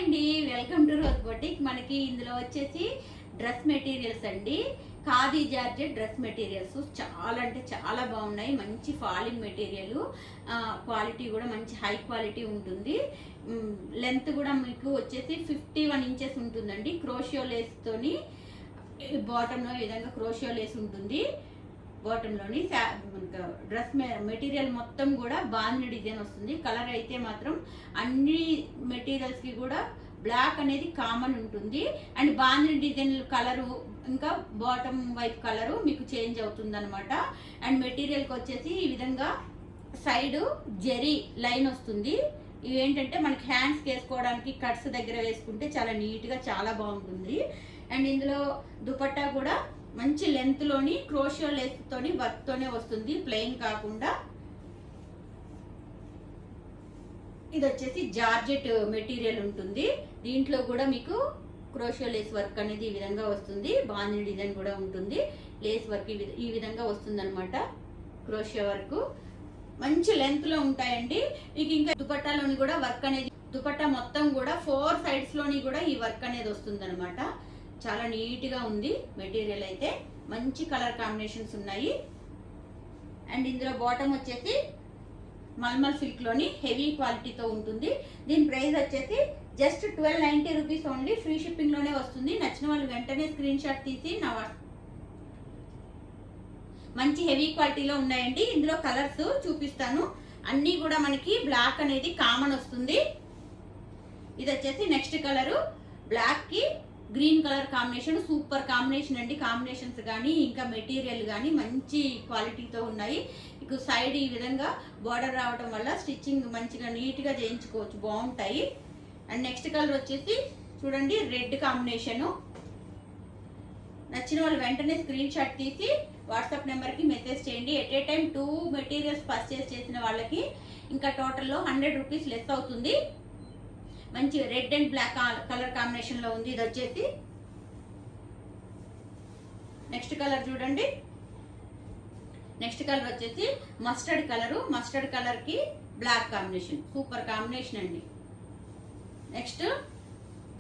అండి, welcome to rose boutique. మనకి ఇందులో వచ్చేసి డ్రెస్ మెటీరియల్స్ అండి. ఖాదీ జార్జెట్ డ్రెస్ మెటీరియల్స్ చాలా అంటే చాలా బాగున్నాయి. మంచి ఫాలింగ్ మెటీరియల్, క్వాలిటీ కూడా మంచి హై క్వాలిటీ ఉంటుంది. లెంత్ కూడా మీకు వచ్చేసి 51 ఇంచెస్ ఉంటుందండి. క్రోషియో లేస్తోని బాటంలో ఈ విధంగా క్రోషియో లేస్ ఉంటుంది. బాటంలోని డ్రెస్ మెటీరియల్ మొత్తం కూడా బాందిని డిజైన్ వస్తుంది. కలర్ అయితే మాత్రం అన్ని మెటీరియల్స్కి కూడా బ్లాక్ అనేది కామన్ ఉంటుంది. అండ్ బాందిని డిజైన్ కలరు ఇంకా బాటమ్ వైపు కలరు మీకు చేంజ్ అవుతుంది అనమాట. అండ్ మెటీరియల్కి వచ్చేసి ఈ విధంగా సైడ్ జెరీ లైన్ వస్తుంది. ఇవి ఏంటంటే మనకి హ్యాండ్స్కి వేసుకోవడానికి కట్స్ దగ్గర వేసుకుంటే చాలా నీట్గా చాలా బాగుంటుంది. అండ్ ఇందులో దుపట్టా కూడా మంచి లెంత్లోని క్రోషియో లేస్తోని వర్క్తోనే వస్తుంది, ప్లెయిన్ కాకుండా. ఇది వచ్చేసి జార్జెట్ మెటీరియల్ ఉంటుంది. దీంట్లో కూడా మీకు క్రోషియో లేస్ వర్క్ అనేది ఈ విధంగా వస్తుంది. బాందిని డిజైన్ కూడా ఉంటుంది. లేస్ వర్క్ ఈ విధంగా వస్తుంది అనమాట. క్రోషియో వర్క్ మంచి లెంత్లో ఉంటాయండి. మీకు ఇంకా దుపట్టాలోని కూడా వర్క్ అనేది, దుపట్టా మొత్తం కూడా 4 సైడ్స్లోని కూడా ఈ వర్క్ అనేది వస్తుంది అనమాట. చాలా నీట్గా ఉంది మెటీరియల్ అయితే. మంచి కలర్ కాంబినేషన్స్ ఉన్నాయి. అండ్ ఇందులో బాటమ్ వచ్చేసి మల్మల్ సిల్క్లోని హెవీ క్వాలిటీతో ఉంటుంది. దీని ప్రైస్ వచ్చేసి జస్ట్ 1290 రూపీస్ ఓన్లీ. ఫ్రీ షిప్పింగ్లోనే వస్తుంది. నచ్చిన వాళ్ళు వెంటనే స్క్రీన్ షాట్ తీసి మంచి హెవీ క్వాలిటీలో ఉన్నాయండి. ఇందులో కలర్స్ చూపిస్తాను. అన్నీ కూడా మనకి బ్లాక్ అనేది కామన్ వస్తుంది. ఇది వచ్చేసి నెక్స్ట్ కలరు బ్లాక్కి green colour combination. Super combination అండి. కాంబినేషన్స్ కానీ ఇంకా మెటీరియల్ కానీ మంచి క్వాలిటీతో ఉన్నాయి. మీకు సైడ్ ఈ విధంగా బార్డర్ రావడం వల్ల స్టిచ్చింగ్ మంచిగా నీట్గా చేయించుకోవచ్చు, బాగుంటాయి. అండ్ నెక్స్ట్ కలర్ వచ్చేసి చూడండి, రెడ్ కాంబినేషను. నచ్చిన వాళ్ళు వెంటనే స్క్రీన్ షాట్ తీసి వాట్సాప్ నెంబర్కి మెసేజ్ చేయండి. At a time 2 materials purchase చేసిన వాళ్ళకి ఇంకా టోటల్లో 100 రూపీస్ లెస్ అవుతుంది. మంచి రెడ్ అండ్ బ్లాక్ కలర్ కాంబినేషన్లో ఉంది. ఇది వచ్చేసి నెక్స్ట్ కలర్ చూడండి. నెక్స్ట్ కలర్ వచ్చేసి మస్టర్డ్ కలరు. మస్టర్డ్ కలర్కి బ్లాక్ కాంబినేషన్, సూపర్ కాంబినేషన్ అండి. నెక్స్ట్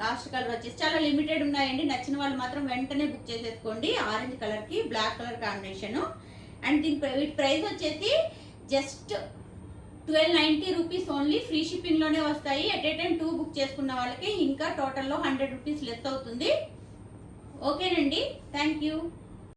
లాస్ట్ కలర్ వచ్చేసి చాలా లిమిటెడ్ ఉన్నాయండి. నచ్చిన వాళ్ళు మాత్రం వెంటనే బుక్ చేసేసుకోండి. ఆరెంజ్ కలర్కి బ్లాక్ కలర్ కాంబినేషను. అండ్ దీని ప్రైస్ వచ్చేసి జస్ట్ 1290 రూపీస్ ఓన్లీ. ఫ్రీ షిప్పింగ్లోనే వస్తాయి. ఎట్ ఏ టైం 2 బుక్ చేసుకున్న వాళ్ళకి ఇంకా టోటల్లో 100 రూపీస్ లెస్ అవుతుంది. ఓకేనండి, థ్యాంక్ యూ.